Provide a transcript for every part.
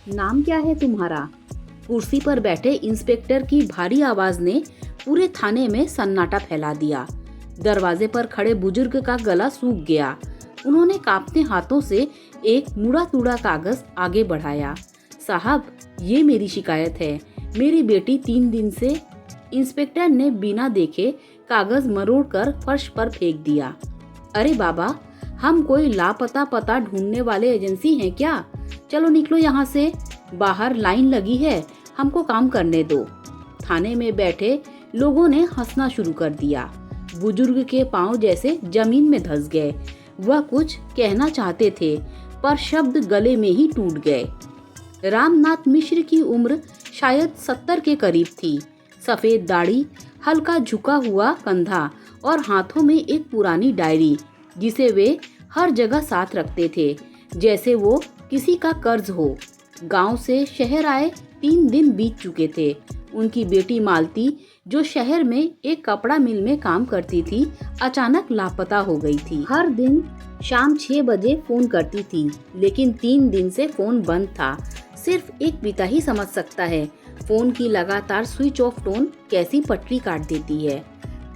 नाम क्या है तुम्हारा? कुर्सी पर बैठे इंस्पेक्टर की भारी आवाज ने पूरे थाने में सन्नाटा फैला दिया। दरवाजे पर खड़े बुजुर्ग का गला सूख गया। उन्होंने कांपते हाथों से एक मुड़ा तुड़ा कागज आगे बढ़ाया। साहब, ये मेरी शिकायत है। मेरी बेटी 3 दिन से। इंस्पेक्टर ने बिना देखे कागज मरोड़कर फर्श पर फेंक दिया। अरे बाबा, हम कोई लापता पता ढूंढने वाले एजेंसी हैं क्या? चलो निकलो यहाँ से, बाहर लाइन लगी है, हमको काम करने दो। थाने में बैठे लोगों ने हंसना शुरू कर दिया। बुजुर्ग के पांव जैसे जमीन में धंस गए। वह कुछ कहना चाहते थे पर शब्द गले में ही टूट गए। रामनाथ मिश्र की उम्र शायद 70 के करीब थी। सफेद दाढ़ी, हल्का झुका हुआ कंधा और हाथों में एक पुरानी डायरी जिसे वे हर जगह साथ रखते थे, जैसे वो किसी का कर्ज हो। गांव से शहर आए 3 दिन बीत चुके थे। उनकी बेटी मालती, जो शहर में एक कपड़ा मिल में काम करती थी, अचानक लापता हो गई थी। हर दिन शाम 6 बजे फोन करती थी, लेकिन 3 दिन से फोन बंद था। सिर्फ एक पिता ही समझ सकता है फोन की लगातार स्विच ऑफ टोन कैसी पटरी काट देती है।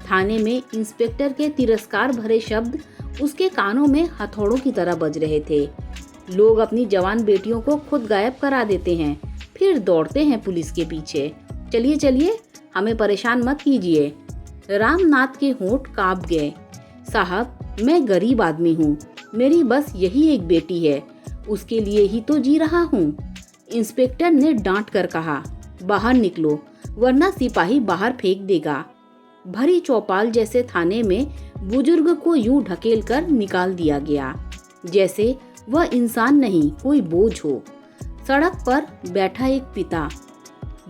थाने में इंस्पेक्टर के तिरस्कार भरे शब्द उसके कानों में हथौड़ों की तरह बज रहे थे। लोग अपनी जवान बेटियों को खुद गायब करा देते हैं, फिर दौड़ते हैं पुलिस के पीछे। चलिए चलिए, हमें परेशान मत कीजिए। रामनाथ के होंठ कांप गए। साहब, मैं गरीब आदमी हूँ, मेरी बस यही एक बेटी है, उसके लिए ही तो जी रहा हूँ। इंस्पेक्टर ने डांट कर कहा, बाहर निकलो वरना सिपाही बाहर फेंक देगा। भरी चौपाल जैसे थाने में बुजुर्ग को यूं ढकेल कर निकाल दिया गया जैसे वह इंसान नहीं, कोई बोझ हो। सड़क पर बैठा एक पिता।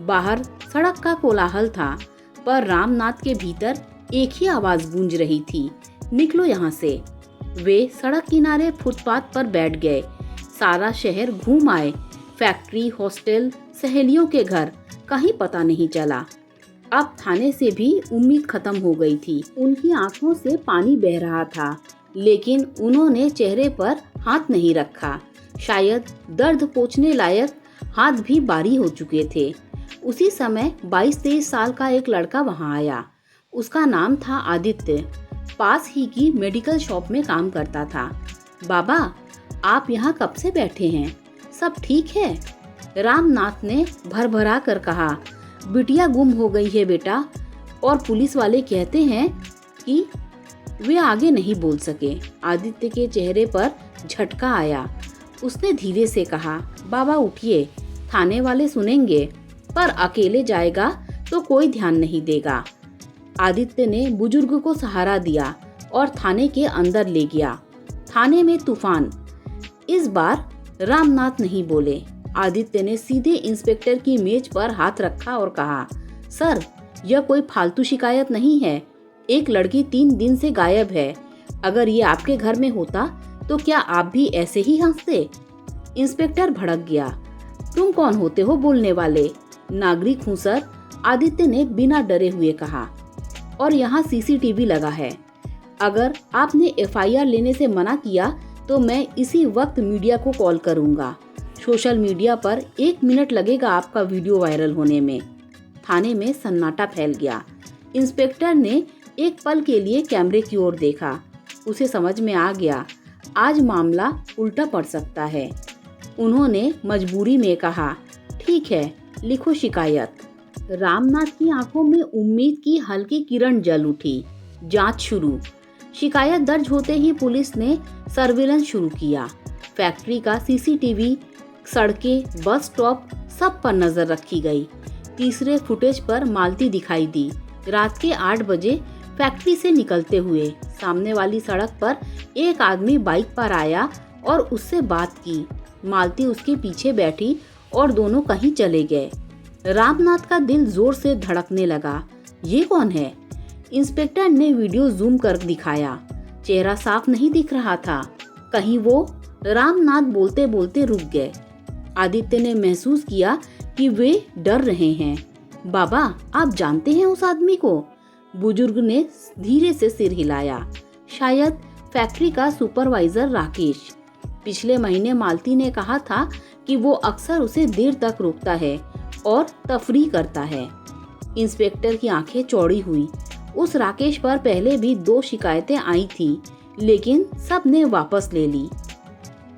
बाहर सड़क का कोलाहल था, पर रामनाथ के भीतर एक ही आवाज गूंज रही थी, निकलो यहाँ से। वे सड़क किनारे फुटपाथ पर बैठ गए। सारा शहर घूम आए, फैक्ट्री, हॉस्टल, सहेलियों के घर, कहीं पता नहीं चला। अब थाने से भी उम्मीद खत्म हो गई थी। उनकी आंखों से पानी बह रहा था, लेकिन उन्होंने चेहरे पर हाथ नहीं रखा। शायद दर्द पोंछने लायक हाथ भी बारी हो चुके थे। उसी समय 22-23 साल का एक लड़का वहां आया। उसका नाम था आदित्य। पास ही की मेडिकल शॉप में काम करता था। बाबा, आप यहाँ कब से बैठे हैं? सब ठीक है? रामनाथ ने भरभरा कर कहा, बिटिया गुम हो गई है बेटा, और पुलिस वाले कहते हैं कि वे आगे नहीं बोल सके। आदित्य के चेहरे पर झटका आया। उसने धीरे से कहा, बाबा उठिए, थाने वाले सुनेंगे, पर अकेले जाएगा तो कोई ध्यान नहीं देगा। आदित्य ने बुजुर्ग को सहारा दिया और थाने के अंदर ले गया। थाने में तूफान। इस बार रामनाथ नहीं बोले। आदित्य ने सीधे इंस्पेक्टर की मेज पर हाथ रखा और कहा, सर, यह कोई फालतू शिकायत नहीं है। एक लड़की 3 दिन से गायब है। अगर ये आपके घर में होता तो क्या आप भी ऐसे ही हंसते? इंस्पेक्टर भड़क गया। तुम कौन होते हो बोलने वाले? नागरिक हूँ सर, आदित्य ने बिना डरे हुए कहा। और यहाँ सीसीटीवी लगा है। अगर आपने एफआईआर लेने से मना किया तो मैं इसी वक्त मीडिया को कॉल करूंगा। सोशल मीडिया पर 1 मिनट लगेगा आपका वीडियो वायरल होने में। थाने में सन्नाटा फैल गया। इंस्पेक्टर ने एक पल के लिए कैमरे की ओर देखा। उसे समझ में आ गया, आज मामला उल्टा पड़ सकता है। उन्होंने मजबूरी में कहा, ठीक है, लिखो शिकायत। रामनाथ की आंखों में उम्मीद की हल्की किरण जल उठी। जांच शुरू। शिकायत दर्ज होते ही पुलिस ने सर्विलांस शुरू किया। फैक्ट्री का सीसीटीवी, सड़कें, बस स्टॉप, सब पर नजर रखी गई। तीसरे फुटेज पर मालती दिखाई दी, रात के 8 बजे फैक्ट्री से निकलते हुए। सामने वाली सड़क पर एक आदमी बाइक पर आया और उससे बात की। मालती उसके पीछे बैठी और दोनों कहीं चले गए। रामनाथ का दिल जोर से धड़कने लगा। ये कौन है? इंस्पेक्टर ने वीडियो जूम कर दिखाया। चेहरा साफ नहीं दिख रहा था। कहीं वो? रामनाथ बोलते बोलते रुक गए। आदित्य ने महसूस किया कि वे डर रहे हैं। बाबा, आप जानते हैं उस आदमी को? बुजुर्ग ने धीरे से सिर हिलाया। शायद फैक्ट्री का सुपरवाइजर राकेश। पिछले महीने मालती ने कहा था कि वो अक्सर उसे देर तक रोकता है और तफरीह करता है। इंस्पेक्टर की आंखें चौड़ी हुई। उस राकेश पर पहले भी 2 शिकायतें आई थी, लेकिन सब ने वापस ले ली।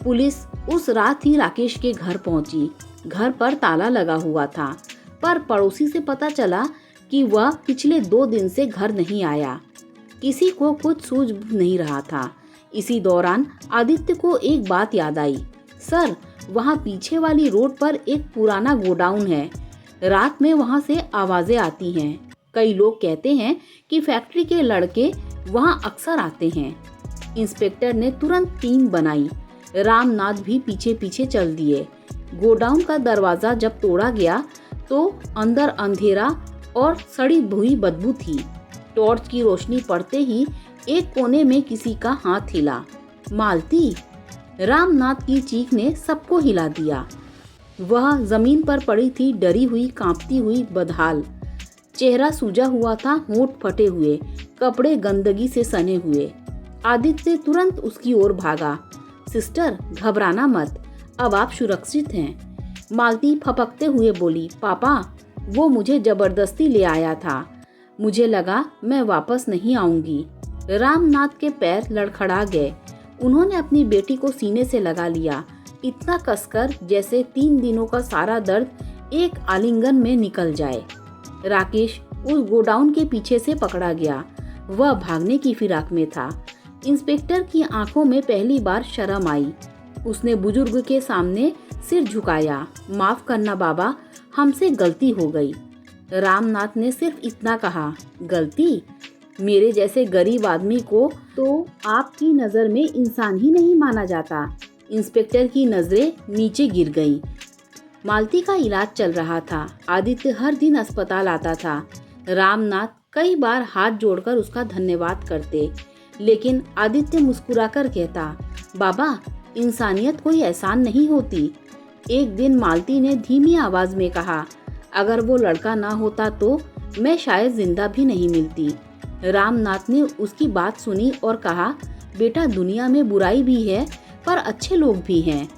पुलिस उस रात ही राकेश के घर पहुंची। घर पर ताला लगा हुआ था, पर पड़ोसी से पता चला कि वह पिछले 2 दिन से घर नहीं आया। किसी को कुछ सूझ नहीं रहा था। इसी दौरान आदित्य को एक बात याद आई। सर, वहाँ पीछे वाली रोड पर एक पुराना गोडाउन है। रात में वहाँ से आवाजें आती हैं। कई लोग कहते हैं कि फैक्ट्री के लड़के वहाँ अक्सर आते हैं। इंस्पेक्टर ने तुरंत टीम बनाई। रामनाथ भी पीछे पीछे चल दिए। गोडाउन का दरवाजा जब तोड़ा गया तो अंदर अंधेरा और सड़ी हुई बदबू थी। टॉर्च की रोशनी पड़ते ही एक कोने में किसी का हाथ हिला। मालती! रामनाथ की चीख ने सबको हिला दिया। वह जमीन पर पड़ी थी, डरी हुई, कांपती हुई, बदहाल। चेहरा सूजा हुआ था, होंठ फटे हुए, कपड़े गंदगी से सने हुए। आदित्य तुरंत उसकी ओर भागा। सिस्टर, घबराना मत, अब आप सुरक्षित हैं। मालती फपकते हुए बोली, पापा, वो मुझे जबरदस्ती ले आया था। मुझे लगा मैं वापस नहीं आऊंगी। रामनाथ के पैर लड़खड़ा गए। उन्होंने अपनी बेटी को सीने से लगा लिया, इतना कसकर जैसे 3 दिनों का सारा दर्द एक आलिंगन में निकल जाए। राकेश उस गोडाउन के पीछे से पकड़ा गया। वह भागने की फिराक में था। इंस्पेक्टर की आंखों में पहली बार शर्म आई। उसने बुजुर्ग के सामने सिर झुकाया। माफ करना बाबा, हमसे गलती हो गई। रामनाथ ने सिर्फ इतना कहा, गलती? मेरे जैसे गरीब आदमी को तो आपकी नजर में इंसान ही नहीं माना जाता। इंस्पेक्टर की नजरें नीचे गिर गईं। मालती का इलाज चल रहा था। आदित्य हर दिन अस्पताल आता था। रामनाथ कई बार हाथ जोड़कर उसका धन्यवाद करते, लेकिन आदित्य मुस्कुराकर कहता, बाबा, इंसानियत कोई एहसान नहीं होती। एक दिन मालती ने धीमी आवाज में कहा, अगर वो लड़का ना होता तो मैं शायद जिंदा भी नहीं मिलती। रामनाथ ने उसकी बात सुनी और कहा, बेटा, दुनिया में बुराई भी है पर अच्छे लोग भी हैं।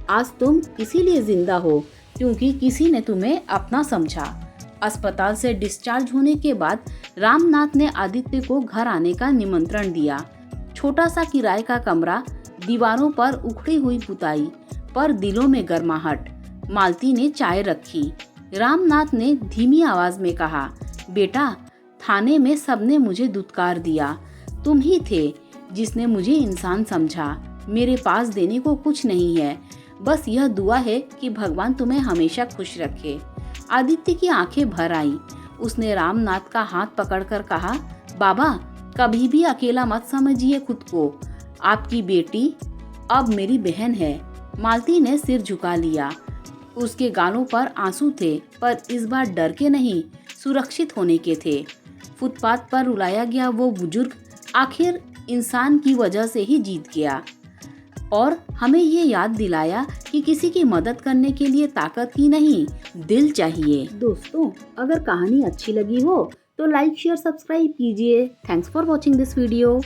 आज तुम इसीलिए जिंदा हो क्योंकि किसी ने तुम्हें अपना समझा। अस्पताल से डिस्चार्ज होने के बाद रामनाथ ने आदित्य को घर आने का निमंत्रण दिया। छोटा सा किराए का कमरा, दीवारों पर उखड़ी हुई पुताई, पर दिलों में गर्माहट। मालती ने चाय रखी। रामनाथ ने धीमी आवाज में कहा, बेटा, थाने में सबने मुझे दुत्कार दिया। तुम ही थे जिसने मुझे इंसान समझा। मेरे पास देने को कुछ नहीं है, बस यह दुआ है कि भगवान तुम्हें हमेशा खुश रखे। आदित्य की आंखें भर आईं। उसने रामनाथ का हाथ पकड़कर कहा, बाबा, कभी भी अकेला मत समझिए खुद को। आपकी बेटी अब मेरी बहन है। मालती ने सिर झुका लिया। उसके गालों पर आंसू थे, पर इस बार डर के नहीं, सुरक्षित होने के थे। फुटपाथ पर रुलाया गया वो बुजुर्ग आखिर इंसान की वजह से ही जीत गया और हमें ये याद दिलाया कि किसी की मदद करने के लिए ताकत ही नहीं, दिल चाहिए। दोस्तों, अगर कहानी अच्छी लगी हो तो लाइक, शेयर, सब्सक्राइब कीजिए। Thanks for watching this video.